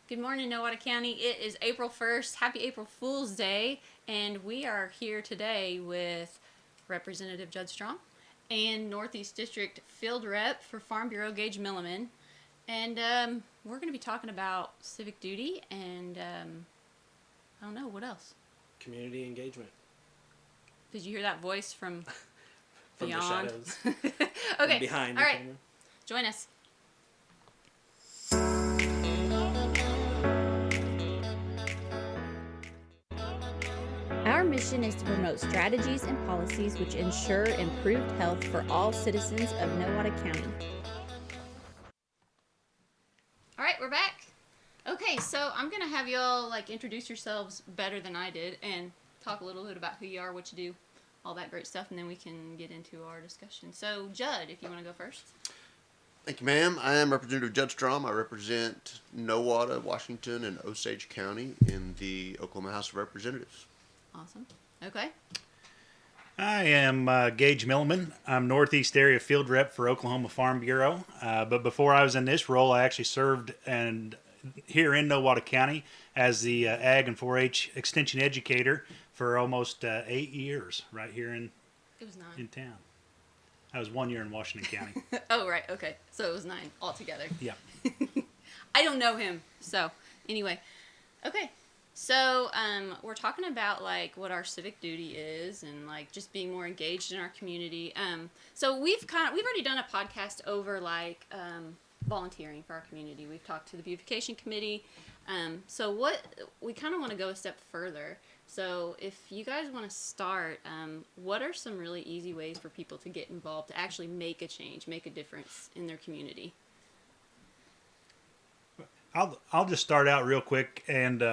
Good morning, Nowata County. It is April 1st. Happy April Fool's Day. And we are here today with Representative Judd Strom and Northeast District Field Rep for Farm Bureau Gage Milliman. And we're going to be talking about civic duty and I don't know, what else? Community engagement. Did you hear that voice from beyond? The shadows. Okay. From behind all the right. camera. Join us. Our mission is to promote strategies and policies which ensure improved health for all citizens of Nowata County. All right, we're back. Okay, so I'm going to have y'all introduce yourselves better than I did and talk a little bit about who you are, what you do, all that great stuff, and then we can get into our discussion. So, Judd, if you want to go first. Thank you, ma'am. I am Representative Judd Strom. I represent Nowata, Washington, and Osage County in the Oklahoma House of Representatives. Awesome. Okay. I am Gage Milliman. I'm Northeast Area Field Rep for Oklahoma Farm Bureau. But before I was in this role, I actually served here in Nowata County as the Ag and 4-H Extension Educator for almost 8 years right here in town. I was 1 year in Washington County. Oh, right. Okay. So it was 9 altogether. Yeah. I don't know him. So, anyway. Okay. So, we're talking about what our civic duty is and just being more engaged in our community. So we've already done a podcast over volunteering for our community. We've talked to the beautification committee. So we kind of want to go a step further. So if you guys want to start, what are some really easy ways for people to get involved, to actually make a change, make a difference in their community? I'll just start out real quick and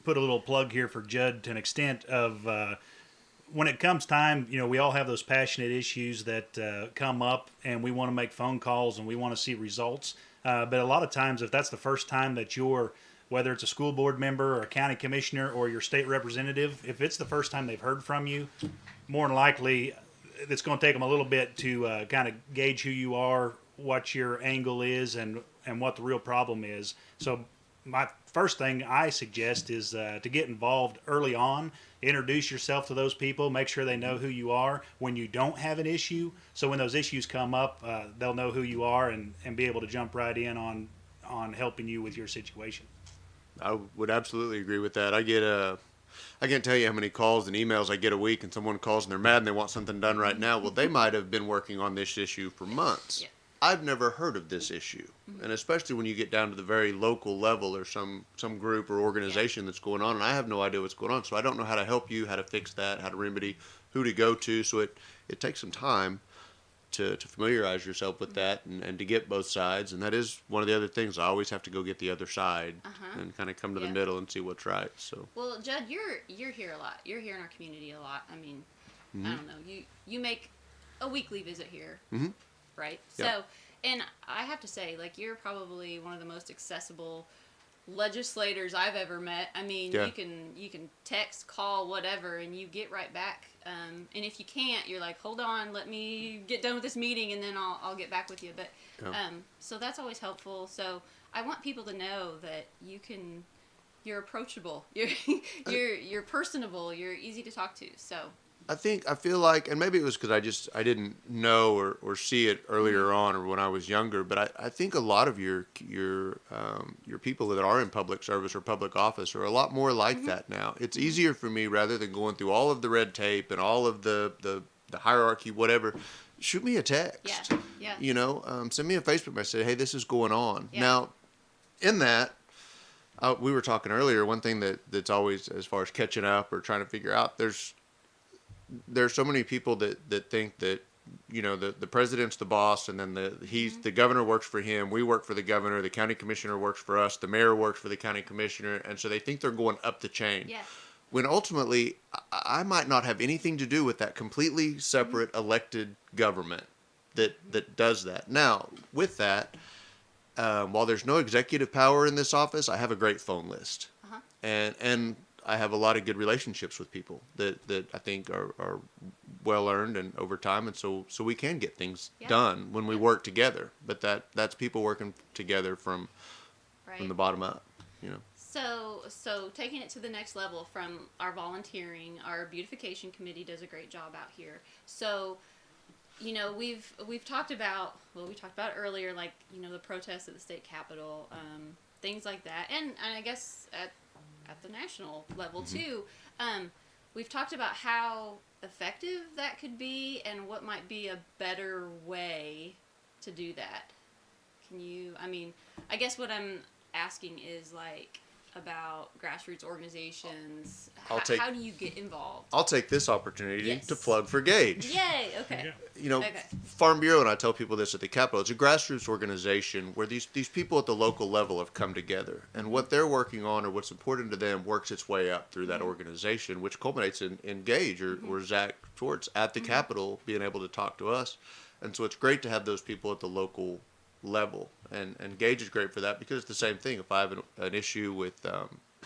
put a little plug here for Judd to an extent of when it comes time, we all have those passionate issues that come up and we want to make phone calls and we want to see results. But a lot of times, if that's the first time that whether it's a school board member or a county commissioner or your state representative, if it's the first time they've heard from you, more than likely it's going to take them a little bit to kind of gauge who you are, what your angle is, and what the real problem is. So my first thing I suggest is to get involved early on. Introduce yourself to those people. Make sure they know who you are when you don't have an issue. So when those issues come up, they'll know who you are and be able to jump right in on helping you with your situation. I would absolutely agree with that. I can't tell you how many calls and emails I get a week, and someone calls and they're mad and they want something done right now. Well, they might have been working on this issue for months. Yeah. I've never heard of this issue. Mm-hmm. And especially when you get down to the very local level or some group or organization that's going on, and I have no idea what's going on. So I don't know how to help you, how to fix that, how to remedy, who to go to. So it takes some time to familiarize yourself with that and to get both sides. And that is one of the other things. I always have to go get the other side and kind of come to the middle and see what's right. So. Well, Judd, you're here a lot. You're here in our community a lot. I mean, I don't know. You make a weekly visit here, right? Yep. So, and I have to say, you're probably one of the most accessible legislators I've ever met. I mean, you can text, call, whatever, and you get right back. And if you can't, you're like, hold on, let me get done with this meeting, and then I'll get back with you. But so that's always helpful. So I want people to know that you're approachable, you're personable, you're easy to talk to. So I feel like, and maybe it was because I didn't know or see it earlier on or when I was younger, but I think a lot of your people that are in public service or public office are a lot more like that now. It's easier for me, rather than going through all of the red tape and all of the hierarchy, whatever. Shoot me a text. Yeah. Send me a Facebook message. Hey, this is going on. Yeah. Now, in that, we were talking earlier. One thing that's always, as far as catching up or trying to figure out, there's so many people that think that the president's the boss, and then the governor works for him, we work for the governor, the county commissioner works for us, the mayor works for the county commissioner, and so they think they're going up the chain. Yeah. When ultimately I might not have anything to do with that completely separate elected government that does that. Now, with that, while there's no executive power in this office, I have a great phone list, and I have a lot of good relationships with people that I think are well earned and over time, and so we can get things done when we work together. But that's people working together from the bottom up. you know. So taking it to the next level from our volunteering, our beautification committee does a great job out here. So, we've talked about, we talked about earlier, like, the protests at the state capitol, things like that, and I guess at the national level too. We've talked about how effective that could be and what might be a better way to do that. I guess what I'm asking is like about grassroots organizations. How do you get involved? I'll take this opportunity Yes. to plug for Gage. Yay! Okay. Okay. Farm Bureau, and I tell people this at the Capitol, it's a grassroots organization where these people at the local level have come together. And what they're working on or what's important to them works its way up through that organization, which culminates in Gage or Zach Schwartz at the Capitol being able to talk to us. And so it's great to have those people at the local level. And Gage is great for that because it's the same thing. If I have an issue with,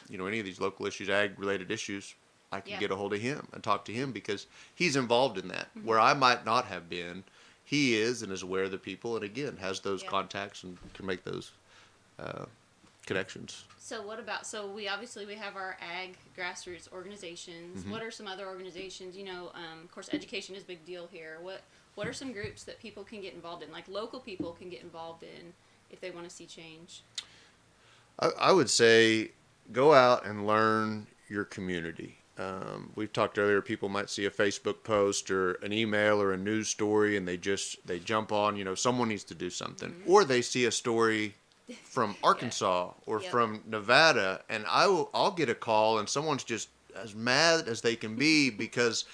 any of these local issues, ag-related issues, I can get a hold of him and talk to him because he's involved in that. Where I might not have been, he is and is aware of the people and, again, has those contacts and can make those connections. So we have our ag grassroots organizations. What are some other organizations? Of course, education is a big deal here. What are some groups that people can get involved in, like local people can get involved in if they want to see change? I would say go out and learn your community. We've talked earlier, people might see a Facebook post or an email or a news story and they jump on, someone needs to do something. Or they see a story from Arkansas or from Nevada and I'll get a call and someone's just as mad as they can be because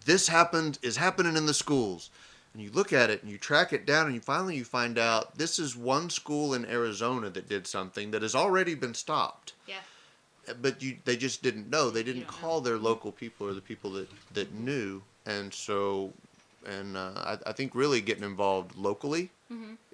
this is happening in the schools. And you look at it and you track it down and you find out this is one school in Arizona that did something that has already been stopped. Yeah. But they just didn't know. They didn't call their local people or the people that knew. And so, I think really getting involved locally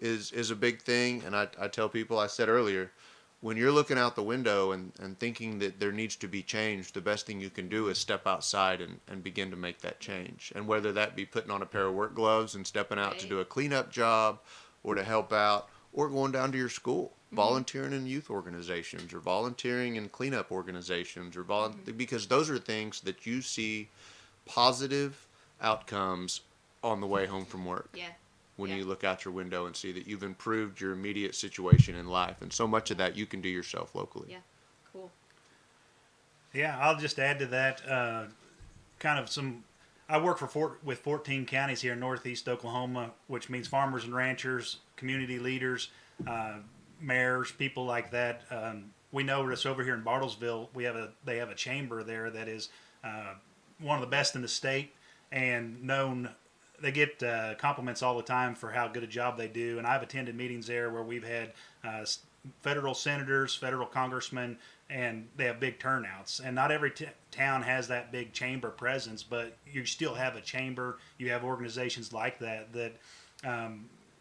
is a big thing. And I tell people, I said earlier, when you're looking out the window and thinking that there needs to be change, the best thing you can do is step outside and begin to make that change. And whether that be putting on a pair of work gloves and stepping out to do a cleanup job or to help out or going down to your school, volunteering in youth organizations or volunteering in cleanup organizations or because those are things that you see positive outcomes on the way home from work. Yeah. When you look out your window and see that you've improved your immediate situation in life. And so much of that you can do yourself locally. Yeah, cool. Yeah, I'll just add to that I work with 14 counties here in northeast Oklahoma, which means farmers and ranchers, community leaders, mayors, people like that. We know this over here in Bartlesville, they have a chamber there that is one of the best in the state and known. They get compliments all the time for how good a job they do, and I've attended meetings there where we've had federal senators, federal congressmen, and they have big turnouts. And not every town has that big chamber presence, but you still have a chamber. You have organizations like that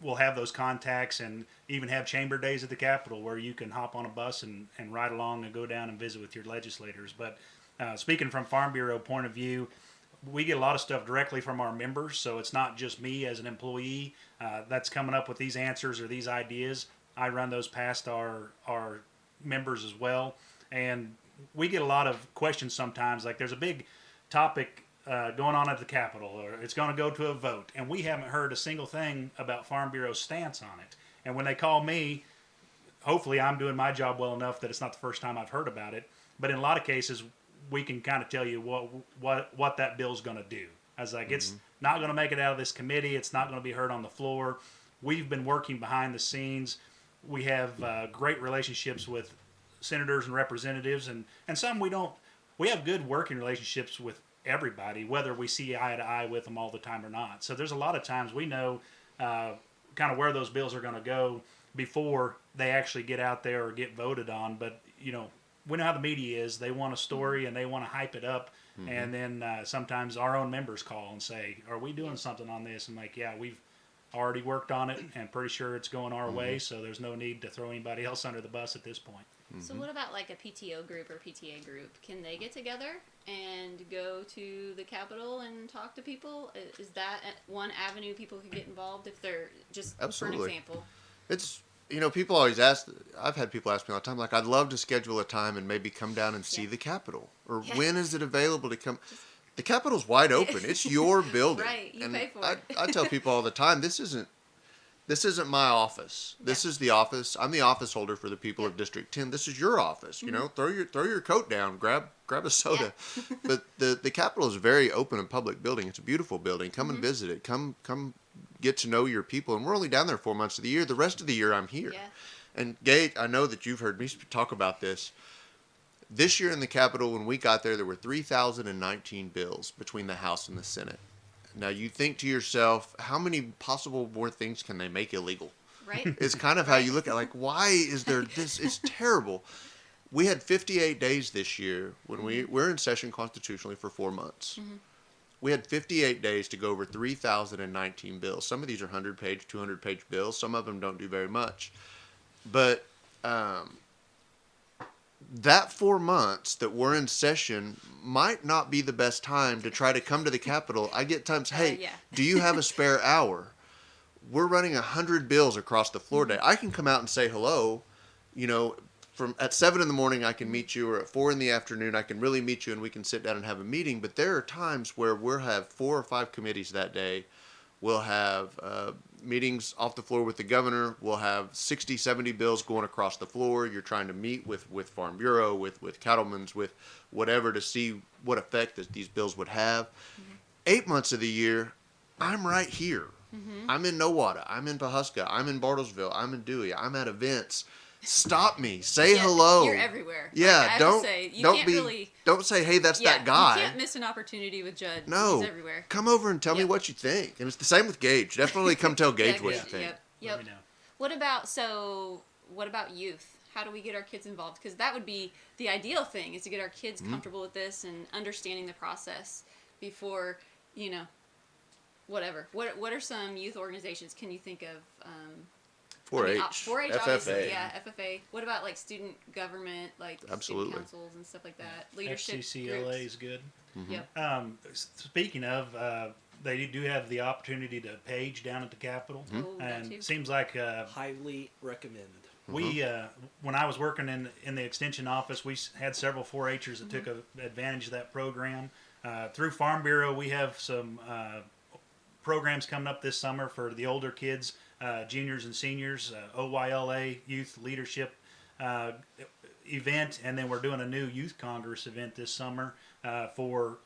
will have those contacts and even have chamber days at the Capitol where you can hop on a bus and ride along and go down and visit with your legislators. But speaking from Farm Bureau point of view, we get a lot of stuff directly from our members, so it's not just me as an employee that's coming up with these answers or these ideas. I run those past our members as well, and we get a lot of questions sometimes, like there's a big topic going on at the Capitol, or it's going to go to a vote, and we haven't heard a single thing about Farm Bureau's stance on it. And when they call me, hopefully I'm doing my job well enough that it's not the first time I've heard about it, but in a lot of cases, we can kind of tell you what that bill's going to do. I was like, it's not going to make it out of this committee. It's not going to be heard on the floor. We've been working behind the scenes. We have great relationships with senators and representatives, and some we don't. We have good working relationships with everybody, whether we see eye to eye with them all the time or not. So there's a lot of times we know kind of where those bills are going to go before they actually get out there or get voted on. But, we know how the media is. They want a story and they want to hype it up. And then sometimes our own members call and say, are we doing something on this? I'm like, yeah, we've already worked on it and pretty sure it's going our way. So there's no need to throw anybody else under the bus at this point. So what about like a PTO group or PTA group? Can they get together and go to the Capitol and talk to people? Is that one avenue people can get involved if they're just Absolutely. For an example? people always ask. I've had people ask me all the time, like, I'd love to schedule a time and maybe come down and see Yeah. the Capitol, or Yeah. when is it available to come? The Capitol's wide open. It's your building. Right, you and pay for I, it. I tell people all the time, this isn't my office. This is the office. I'm the office holder for the people of District 10. This is your office. Throw your coat down, grab a soda. But the Capitol is a very open and public building. It's a beautiful building. Come and visit it. Come get to know your people. And we're only down there 4 months of the year. The rest of the year I'm here. Yeah. And Gage, I know that you've heard me talk about this. This year in the Capitol, when we got there were 3,019 bills between the House and the Senate. Now you think to yourself, how many possible more things can they make illegal? Right. It's kind of how you look at, like, why is there this? It's terrible. We had 58 days this year when we're in session constitutionally for 4 months. We had 58 days to go over 3,019 bills. Some of these are 100-page, 200-page bills. Some of them don't do very much. But that 4 months that we're in session might not be the best time to try to come to the Capitol. I get times, hey, yeah. do you have a spare hour? We're running 100 bills across the floor today. I can come out and say hello, from at 7 in the morning I can meet you, or at 4 in the afternoon I can really meet you and we can sit down and have a meeting. But there are times where we'll have 4 or 5 committees that day. We'll have meetings off the floor with the governor. We'll have 60, 70 bills going across the floor. You're trying to meet with Farm Bureau, with cattlemen's, with whatever, to see what effect that these bills would have. 8 months of the year, I'm right here. I'm in Nowata. I'm in Pawhuska. I'm in Bartlesville. I'm in Dewey. I'm at events. Stop me. Say hello. You're everywhere. Yeah, I have don't to say, you don't can't be really, don't say, hey, that's that guy. You can't miss an opportunity with Judd. No, He's everywhere. come over and tell me what you think. And it's the same with Gage. Definitely come tell Gage what you think. Yep. Let me know. What about youth? How do we get our kids involved? Because that would be the ideal thing, is to get our kids comfortable with this and understanding the process before, whatever. What are some youth organizations can you think of? 4-H, 4-H, FFA. obviously, yeah, FFA. What about like student government, like Absolutely. student councils and stuff like that? Leadership FCCLA groups. is good. Yep. Speaking of, they do have the opportunity to page down at the Capitol, Oh, that and too. it seems like Highly recommended. we when I was working in the extension office, we had several 4-Hers that took advantage of that program. Through Farm Bureau, we have some programs coming up this summer for the older kids, juniors and seniors, OYLA Youth Leadership event, and then we're doing a new Youth Congress event this summer for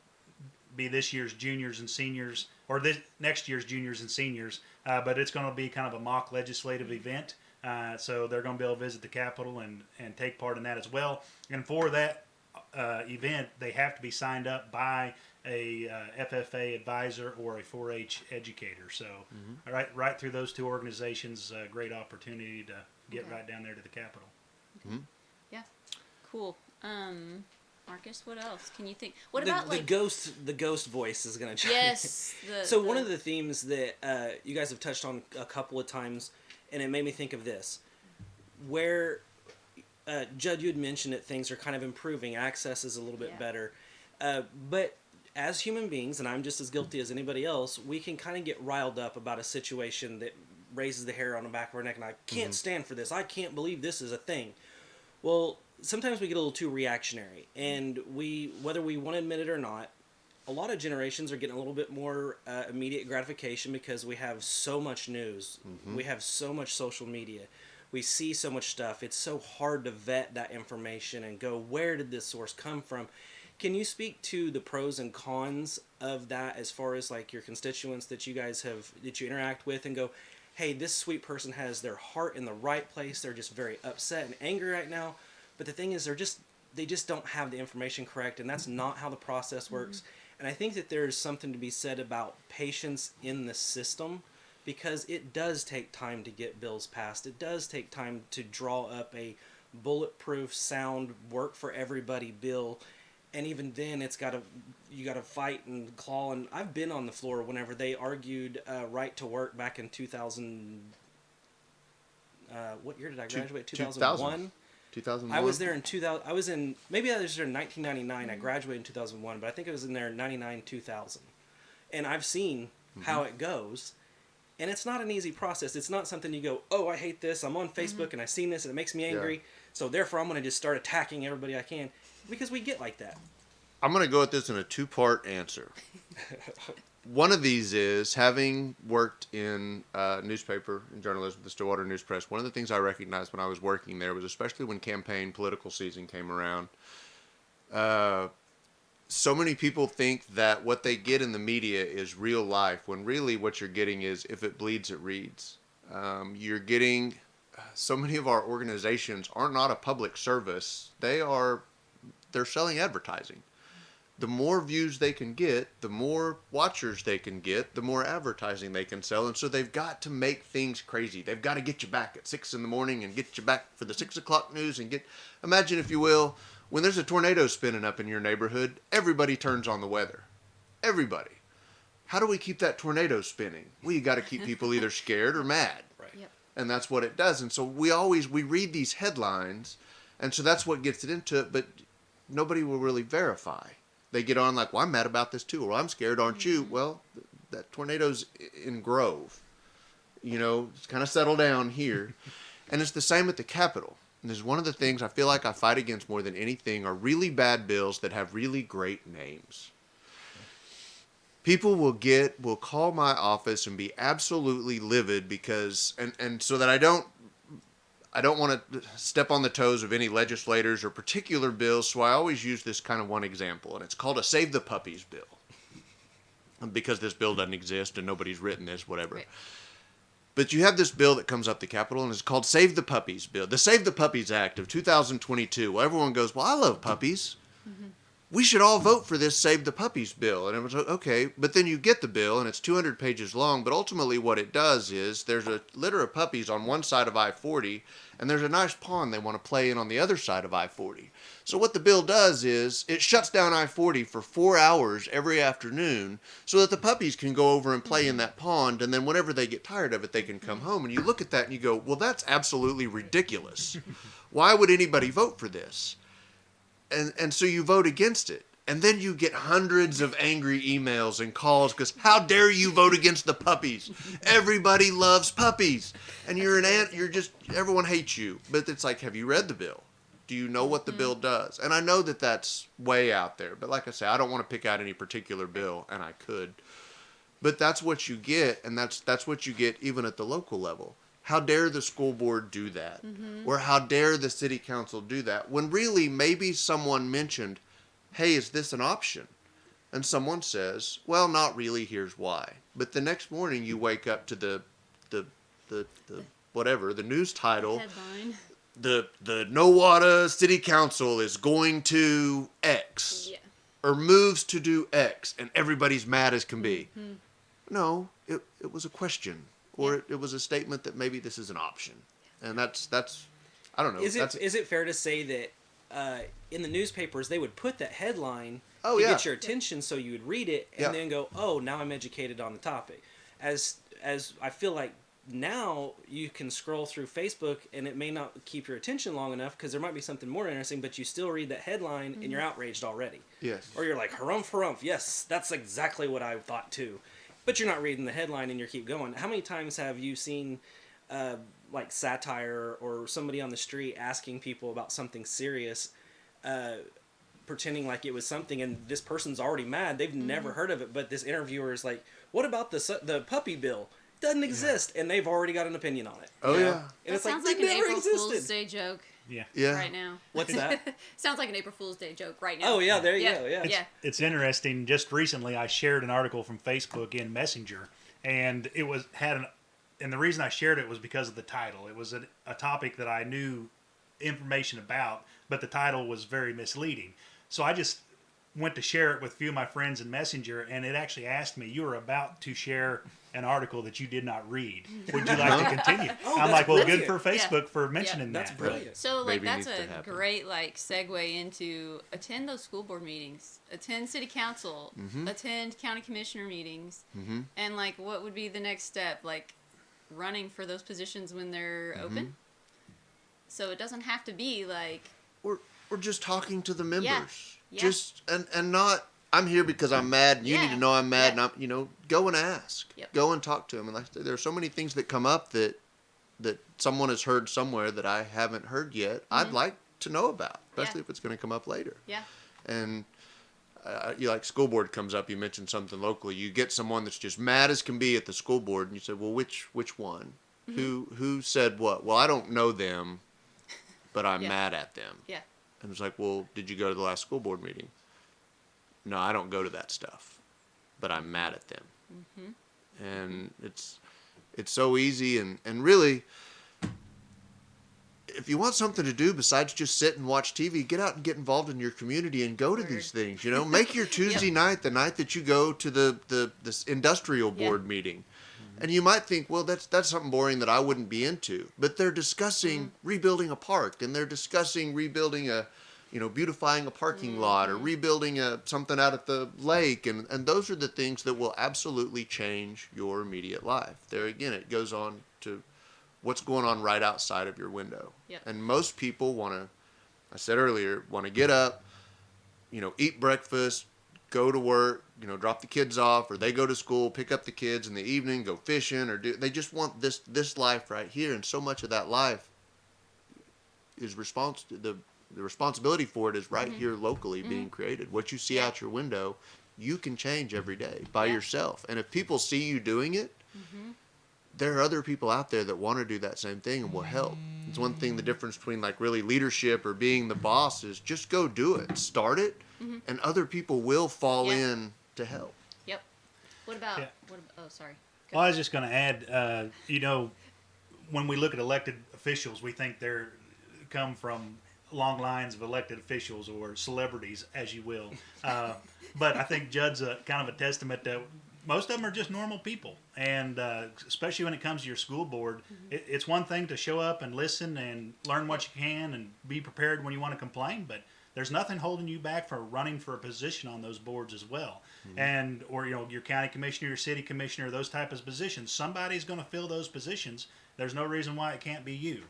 this year's juniors and seniors, or this next year's juniors and seniors, but it's going to be kind of a mock legislative event. So they're going to be able to visit the Capitol and take part in that as well. And for that event, they have to be signed up by a FFA advisor or a 4-H educator. So right through those two organizations, great opportunity to get right down there to the Capitol. Yeah. Cool. Marcus, what else can you think? What about the ghost voice is going to chime Yes. So one of the themes that you guys have touched on a couple of times, and it made me think of this, where Judd, you had mentioned that things are kind of improving, access is a little bit better, but as human beings, and I'm just as guilty as anybody else, we can kind of get riled up about a situation that raises the hair on the back of our neck, and I can't stand for this. I can't believe this is a thing. Well, sometimes we get a little too reactionary, and whether we want to admit it or not, a lot of generations are getting a little bit more immediate gratification because we have so much news. We have so much social media. We see so much stuff. It's so hard to vet that information and go, where did this source come from? Can you speak to the pros and cons of that as far as like your constituents that you guys that you interact with and go, hey, this sweet person has their heart in the right place. They're just very upset and angry right now. But the thing is, they just don't have the information correct, and that's not how the process works. And I think that there's something to be said about patience in the system, because it does take time to get bills passed. It does take time to draw up a bulletproof, sound, work for everybody bill. And even then, you got to fight and claw. And I've been on the floor whenever they argued right to work back in 2000. What year did I graduate? 2001. 2001. I was there in 2000. I was there in 1999. I graduated in 2001, but I think I was in there in 99, 2000. And I've seen how it goes. And it's not an easy process. It's not something you go, oh, I hate this. I'm on Facebook and I've seen this and it makes me angry. Yeah. So therefore, I'm going to just start attacking everybody I can. Because we get like that. I'm going to go at this in a two-part answer. One of these is, having worked in newspaper and journalism, the Stillwater News Press, one of the things I recognized when I was working there was, especially when campaign political season came around, so many people think that what they get in the media is real life, when really what you're getting is, if it bleeds, it reads. You're getting, so many of our organizations are not a public service. They're selling advertising. The more views they can get, the more watchers they can get, the more advertising they can sell. And so they've got to make things crazy. They've got to get you back at 6 a.m. and get you back for the 6 o'clock news and imagine, if you will, when there's a tornado spinning up in your neighborhood, everybody turns on the weather. Everybody. How do we keep that tornado spinning? Well, you got to keep people either scared or mad. Right. Yep. And that's what it does. And so we read these headlines, and so that's what gets it into it, but nobody will really verify. They get on like, well, I'm mad about this too, or I'm scared, aren't you? Well, that tornado's in Grove. It's kind of settled down here. And it's the same at the Capitol. And this is one of the things I feel like I fight against more than anything, are really bad bills that have really great names. People will call my office and be absolutely livid because, and so that I don't want to step on the toes of any legislators or particular bills, so I always use this kind of one example, and it's called a Save the Puppies bill. Because this bill doesn't exist and nobody's written this, whatever. Right. But you have this bill that comes up the Capitol, and it's called Save the Puppies bill. The Save the Puppies Act of 2022. Well, everyone goes, well, I love puppies. Mm-hmm. We should all vote for this Save the Puppies bill. And it was okay, but then you get the bill, and it's 200 pages long, but ultimately what it does is, there's a litter of puppies on one side of I-40, and there's a nice pond they want to play in on the other side of I-40. So what the bill does is, it shuts down I-40 for 4 hours every afternoon, so that the puppies can go over and play in that pond, and then whenever they get tired of it, they can come home. And you look at that and you go, well, that's absolutely ridiculous. Why would anybody vote for this? And so you vote against it. And then you get hundreds of angry emails and calls because, how dare you vote against the puppies? Everybody loves puppies. And everyone hates you. But it's like, have you read the bill? Do you know what the bill does? And I know that that's way out there. But like I say, I don't want to pick out any particular bill, and I could. But that's what you get, and that's what you get even at the local level. How dare the school board do that? Mm-hmm. Or how dare the city council do that? When really maybe someone mentioned, hey, is this an option? And someone says, well, not really, here's why. But the next morning you wake up to the news title. Headline. The Nowata City Council is going to X. Yeah. Or moves to do X, and everybody's mad as can be. Mm-hmm. No, it was a question. Or it was a statement that maybe this is an option. And that's I don't know. Is it fair to say that in the newspapers they would put that headline to get your attention so you would read it and then go, oh, now I'm educated on the topic. As I feel like now you can scroll through Facebook and it may not keep your attention long enough because there might be something more interesting, but you still read that headline and you're outraged already. Yes. Or you're like, harumph, yes, that's exactly what I thought too. But you're not reading the headline and you keep going. How many times have you seen like satire or somebody on the street asking people about something serious, pretending like it was something, and this person's already mad. They've never heard of it, but this interviewer is like, what about the puppy bill? It doesn't exist, and they've already got an opinion on it. Oh, yeah. And that sounds like an April Fool's Day joke. Yeah. Right now. What's that? Sounds like an April Fool's Day joke right now. Oh, yeah, there you go. Yeah. It's interesting. Just recently, I shared an article from Facebook in Messenger, and and the reason I shared it was because of the title. It was a topic that I knew information about, but the title was very misleading. So I just went to share it with a few of my friends in Messenger, and it actually asked me, you were about to share an article that you did not read. Would you like to continue? I'm like, well, good for Facebook for mentioning that. That's brilliant. So, that's a great, segue into attend those school board meetings, attend city council, attend county commissioner meetings, and, what would be the next step? Running for those positions when they're open? So it doesn't have to be, Or just talking to the members. Yeah. Just, and not, I'm here because I'm mad, and you need Yeah. to know I'm mad, Yeah. and go and ask. Yep. Go and talk to them. And like I said, there are so many things that come up that someone has heard somewhere that I haven't heard yet. I'd like to know about, especially if it's going to come up later. Yeah. And you like school board comes up. You mentioned something locally. You get someone that's just mad as can be at the school board, and you say, "Well, which one? Who said what?" "Well, I don't know them, but I'm Yeah. mad at them." Yeah. And it's like, "Well, did you go to the last school board meeting?" "No, I don't go to that stuff, but I'm mad at them." And it's so easy, and really, if you want something to do besides just sit and watch TV, get out and get involved in your community and go to these things. Make your Tuesday night the night that you go to this industrial board meeting. And you might think, well, that's something boring that I wouldn't be into. But they're discussing rebuilding a park, and they're discussing rebuilding beautifying a parking lot, or rebuilding something out at the lake. And those are the things that will absolutely change your immediate life. There again, it goes on to what's going on right outside of your window. Yep. And most people I said earlier, want to get up, eat breakfast, go to work, drop the kids off, or they go to school, pick up the kids in the evening, go fishing, they just want this life right here. And so much of that life is the responsibility for it is right here locally being created. What you see out your window, you can change every day by yourself. And if people see you doing it, there are other people out there that want to do that same thing and will help. It's one thing, the difference between like really leadership or being the boss is just go do it. Start it, and other people will fall in to help. Yep. What about, oh, sorry. Well, I was just going to add, when we look at elected officials, we think they're come from long lines of elected officials or celebrities, as you will. But I think Judd's kind of a testament that most of them are just normal people. And especially when it comes to your school board, it's one thing to show up and listen and learn what you can and be prepared when you want to complain, but there's nothing holding you back from running for a position on those boards as well. And or your county commissioner, your city commissioner, those type of positions. Somebody's going to fill those positions. There's no reason why it can't be you.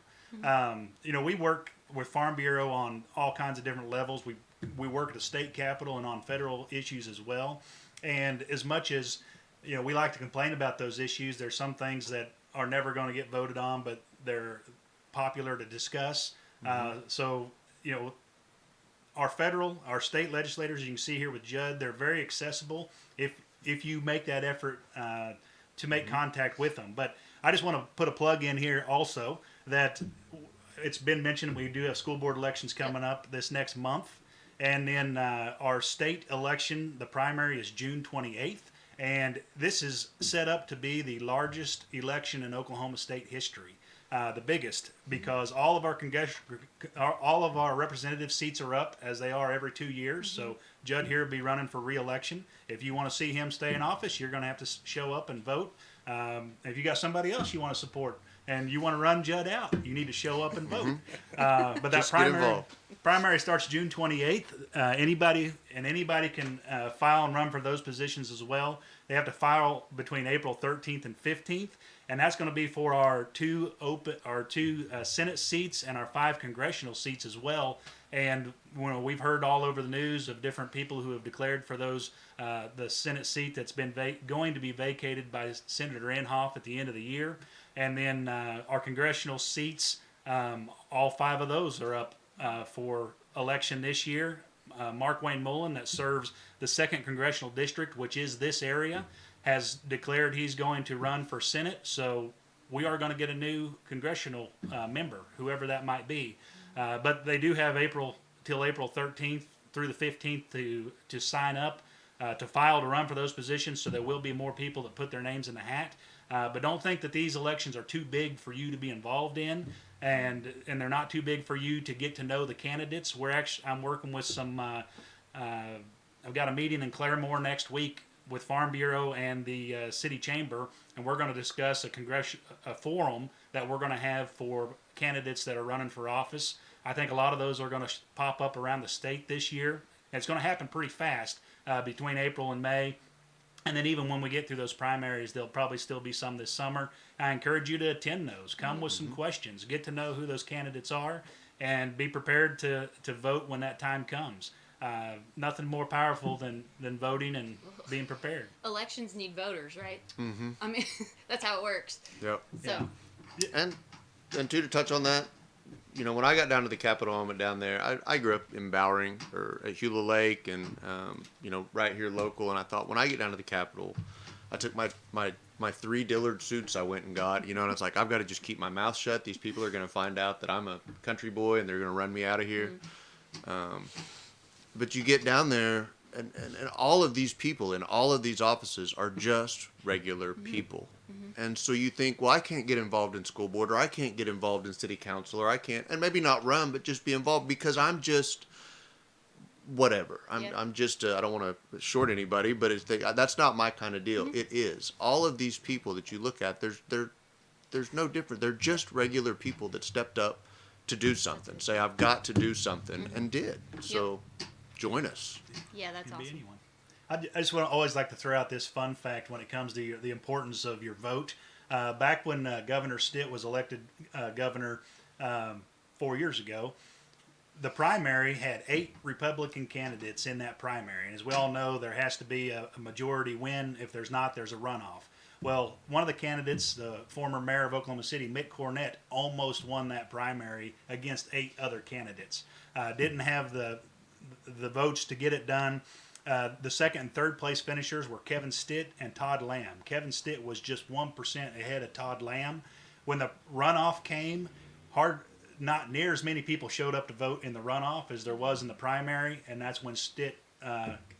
We work with Farm Bureau on all kinds of different levels. We work at the state capitol and on federal issues as well. And as much as we like to complain about those issues, there's some things that are never going to get voted on, but they're popular to discuss. So our state legislators, you can see here with Judd, they're very accessible if you make that effort to make contact with them. But I just want to put a plug in here also that it's been mentioned we do have school board elections coming up this next month. And then our state election, the primary is June 28th. And this is set up to be the largest election in Oklahoma state history. The biggest, because all of our representative seats are up as they are every 2 years. So Judd here will be running for re-election. If you want to see him stay in office, you're going to have to show up and vote. If you got somebody else you want to support and you want to run Judd out, you need to show up and vote. But that primary starts June 28th. Anybody can file and run for those positions as well. They have to file between April 13th and 15th. And that's going to be for our two Senate seats and our 5 congressional seats as well. And we've heard all over the news of different people who have declared for those the Senate seat that's been going to be vacated by Senator Inhofe at the end of the year. And then our congressional seats, all 5 of those are up for election this year. Mark Wayne Mullen, that serves the 2nd Congressional District, which is this area, has declared he's going to run for Senate. So we are going to get a new congressional member, whoever that might be. But they do have till April 13th through the 15th to sign up, to file to run for those positions. So there will be more people that put their names in the hat. But don't think that these elections are too big for you to be involved in, and they're not too big for you to get to know the candidates. I'm working with some. I've got a meeting in Claremore next week with Farm Bureau and the City Chamber, and we're going to discuss a forum that we're going to have for candidates that are running for office. I think a lot of those are going to pop up around the state this year. And it's going to happen pretty fast between April and May. And then even when we get through those primaries, there'll probably still be some this summer. I encourage you to attend those. Come with some questions. Get to know who those candidates are and be prepared to vote when that time comes. Nothing more powerful than voting and being prepared. Elections need voters, right? Mm-hmm. I mean, that's how it works. Yep. So, And to touch on that, when I got down to the Capitol, I went down there. I grew up in Bowering or at Hewlett Lake, and right here local. And I thought when I get down to the Capitol, I took my 3 Dillard suits I went and got. And it's like I've got to just keep my mouth shut. These people are going to find out that I'm a country boy, and they're going to run me out of here. But you get down there, and all of these people in all of these offices are just regular people. And so you think, well, I can't get involved in school board, or I can't get involved in city council, or I can't, and maybe not run, but just be involved because I'm just whatever. I'm just, I don't want to short anybody, but that's not my kind of deal. It is. All of these people that you look at, there's no different. They're just regular people that stepped up to do something, say, I've got to do something, and did. So join us. yeah, that's Could be awesome. anyone. I just always like to throw out this fun fact when it comes to the importance of your vote. Back when Governor Stitt was elected governor 4 years ago, the primary had 8 Republican candidates in that primary. And as we all know, there has to be a majority win. If there's not, there's a runoff. Well, one of the candidates, the former mayor of Oklahoma City, Mick Cornett, almost won that primary against 8 other candidates. Didn't have the votes to get it done. The second and third place finishers were Kevin Stitt and Todd Lamb. Kevin Stitt was just 1% ahead of Todd Lamb. When the runoff came, not near as many people showed up to vote in the runoff as there was in the primary, and that's when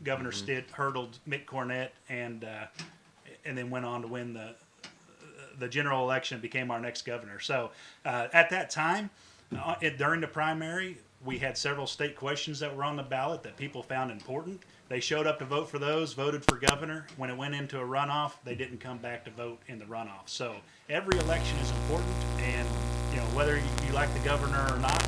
Governor Stitt hurdled Mick Cornett and then went on to win the general election and became our next governor. So at that time, during the primary, we had several state questions that were on the ballot that people found important. They showed up to vote for those, voted for governor. When it went into a runoff, they didn't come back to vote in the runoff. So every election is important, and whether you like the governor or not,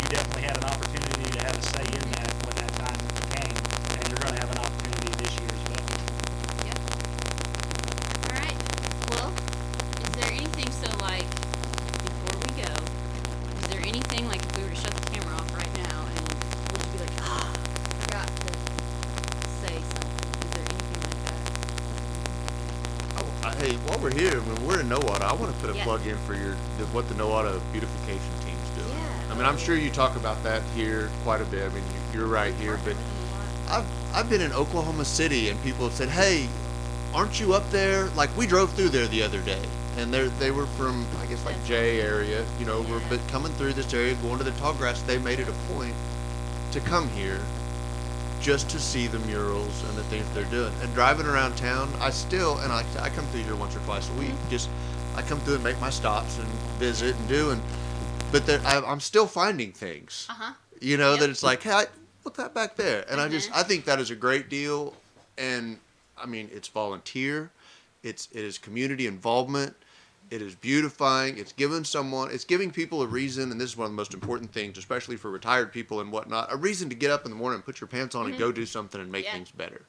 you definitely had an opportunity to have a say in that when that time came, and you're going to have an opportunity this year as well. Yep. All right. Well, is there anything before we go, is there anything like if we were to shut the camera off right now and would you be like, I forgot to say something? Is there anything like that? Hey, while we're here, when we're in Nowata, I want to put a Yeah. plug in for what the Nowata beautification team's doing. Yeah. I mean, I'm sure you talk about that here quite a bit. I mean, you're right here, but I've been in Oklahoma City, and people have said, "Hey, aren't you up there?" Like, we drove through there the other day, and they were from, I guess, like J area, but coming through this area, going to the Tallgrass. They made it a point to come here just to see the murals and the things they're doing. And driving around town, I come through here once or twice a week. I come through and make my stops and visit and do, but I'm still finding things. That it's like, hey, look that back there, and I think that is a great deal. And I mean, it's volunteer, it is community involvement. It is beautifying. It's giving people a reason, and this is one of the most important things, especially for retired people and whatnot, a reason to get up in the morning and put your pants on and go do something and make things better.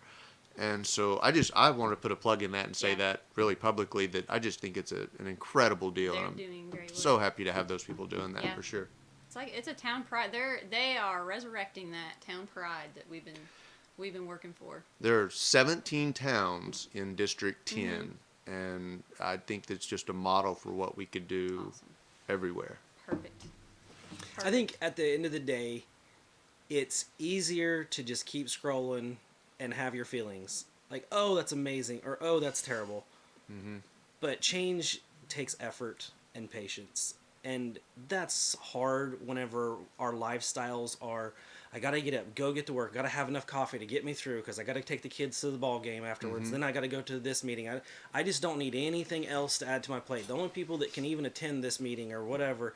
And so I want to put a plug in that and say that really publicly, that I just think it's an incredible deal. They're and I'm doing great work. so happy to have those people doing that for sure. It's a town pride. They are resurrecting that town pride that we've been working for. There are 17 towns in District 10. And I think that's just a model for what we could do everywhere. Perfect. I think at the end of the day, it's easier to just keep scrolling and have your feelings. Like, oh, that's amazing, or oh, that's terrible. But change takes effort and patience. And that's hard whenever our lifestyles are, I got to get up, go get to work, got to have enough coffee to get me through because I got to take the kids to the ball game afterwards. Then I got to go to this meeting. I just don't need anything else to add to my plate. The only people that can even attend this meeting or whatever,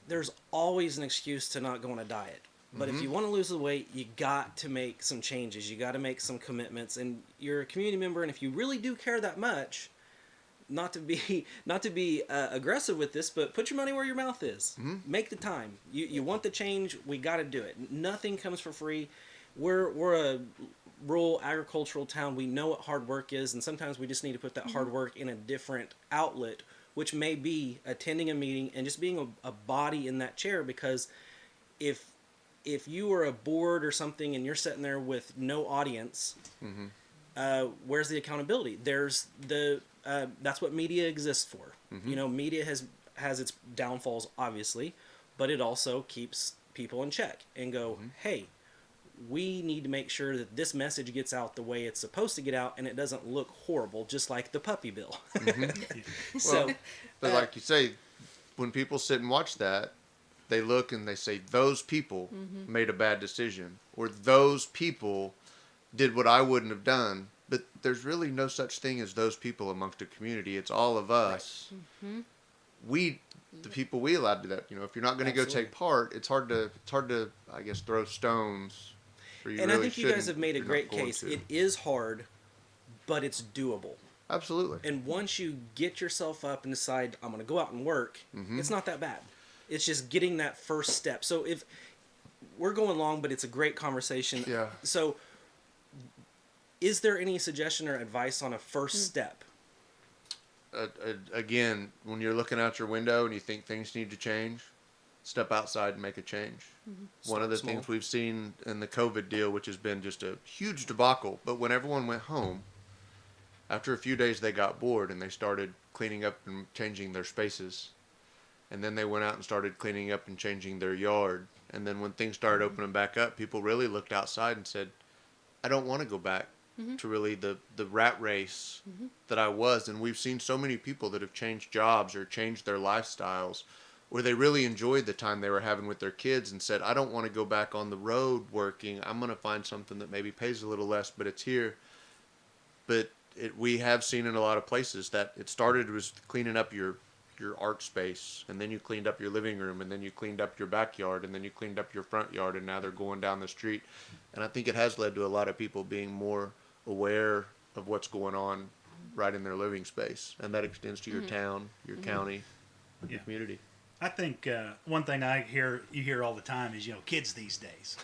there's always an excuse to not go on a diet. But if you want to lose the weight, you got to make some changes. You got to make some commitments. And you're a community member, and if you really do care that much, not to be aggressive with this, but put your money where your mouth is. Make the time. You want the change, we got to do it. Nothing comes for free. We're a rural agricultural town. We know what hard work is, and sometimes we just need to put that hard work in a different outlet, which may be attending a meeting and just being a body in that chair. Because if if you are a board or something and you're sitting there with no audience, where's the accountability? There's that's what media exists for. You know, media has its downfalls, obviously, but it also keeps people in check and go, hey, we need to make sure that this message gets out the way it's supposed to get out, and it doesn't look horrible, just like the puppy bill. So, Well, but like you say, when people sit and watch that, they look and they say, those people made a bad decision, or those people did what I wouldn't have done. But there's really no such thing as those people amongst a community. It's all of us. Mm-hmm. The people we allowed to do that. You know, if you're not going to go Absolutely. take part, it's hard to, I guess, throw stones. Or and really I think you guys shouldn't have made a if you're great not going case. to. It is hard, but it's doable. Absolutely. And once you get yourself up and decide, I'm going to go out and work, it's not that bad. It's just getting that first step. So if we're going long, but it's a great conversation. Yeah. So is there any suggestion or advice on a first step? Again, when you're looking out your window and you think things need to change, step outside and make a change. One of the Small. things we've seen in the COVID deal, which has been just a huge debacle, but when everyone went home, after a few days they got bored and they started cleaning up and changing their spaces. And then they went out and started cleaning up and changing their yard. And then when things started opening back up, people really looked outside and said, I don't want to go back to really the rat race that I was. And we've seen so many people that have changed jobs or changed their lifestyles, where they really enjoyed the time they were having with their kids and said, I don't want to go back on the road working. I'm going to find something that maybe pays a little less, but it's here. But we have seen in a lot of places that it started was cleaning up your art space, and then you cleaned up your living room, and then you cleaned up your backyard, and then you cleaned up your front yard, and now they're going down the street. And I think it has led to a lot of people being more aware of what's going on right in their living space, and that extends to your town, your county, your community. I think one thing you hear all the time is, kids these days,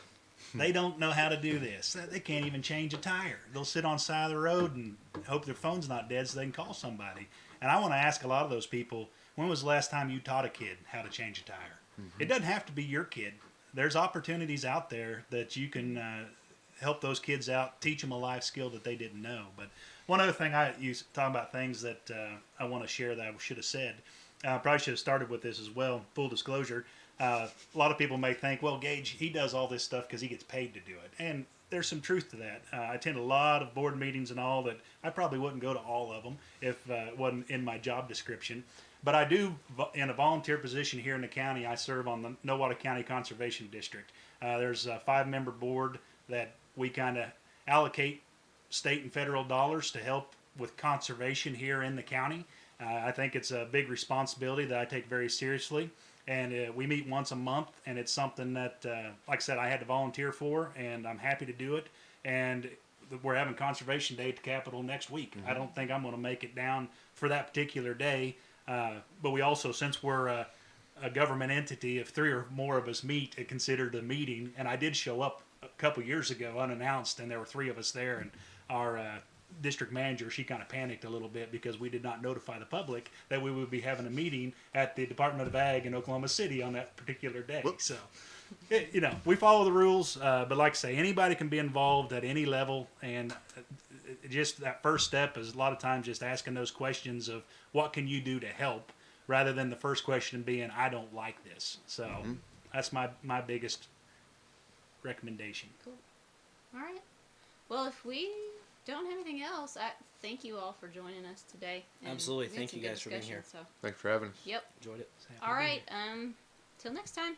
they don't know how to do this. They can't even change a tire. They'll sit on the side of the road and hope their phone's not dead so they can call somebody. And I want to ask a lot of those people, when was the last time you taught a kid how to change a tire? It doesn't have to be your kid. There's opportunities out there that you can help those kids out, teach them a life skill that they didn't know. But one other thing, you talking about things that I want to share that I should have said. I probably should have started with this as well, full disclosure. A lot of people may think, well, Gage, he does all this stuff because he gets paid to do it. And there's some truth to that. I attend a lot of board meetings and all that. I probably wouldn't go to all of them if it wasn't in my job description. But I do, in a volunteer position here in the county, I serve on the Nowata County Conservation District. There's a 5-member board that we kind of allocate state and federal dollars to help with conservation here in the county. I think it's a big responsibility that I take very seriously. And we meet once a month, and it's something that, like I said, I had to volunteer for, and I'm happy to do it. And we're having Conservation Day at the Capitol next week. I don't think I'm going to make it down for that particular day. But we also, since we're a government entity, if 3 or more of us meet, it's considered a meeting. And I did show up a couple years ago unannounced, and there were 3 of us there. And our district manager, she kind of panicked a little bit because we did not notify the public that we would be having a meeting at the Department of Ag in Oklahoma City on that particular day. Whoops. So, we follow the rules, but like I say, anybody can be involved at any level, and just that first step is a lot of times just asking those questions of what can you do to help, rather than the first question being, I don't like this. So that's my biggest recommendation. Cool. All right. Well, if we don't have anything else, I thank you all for joining us today. And Absolutely. we had Thank some you good guys for being discussion, here. So. Thanks for having us. Yep. Enjoyed it. All right. Till next time.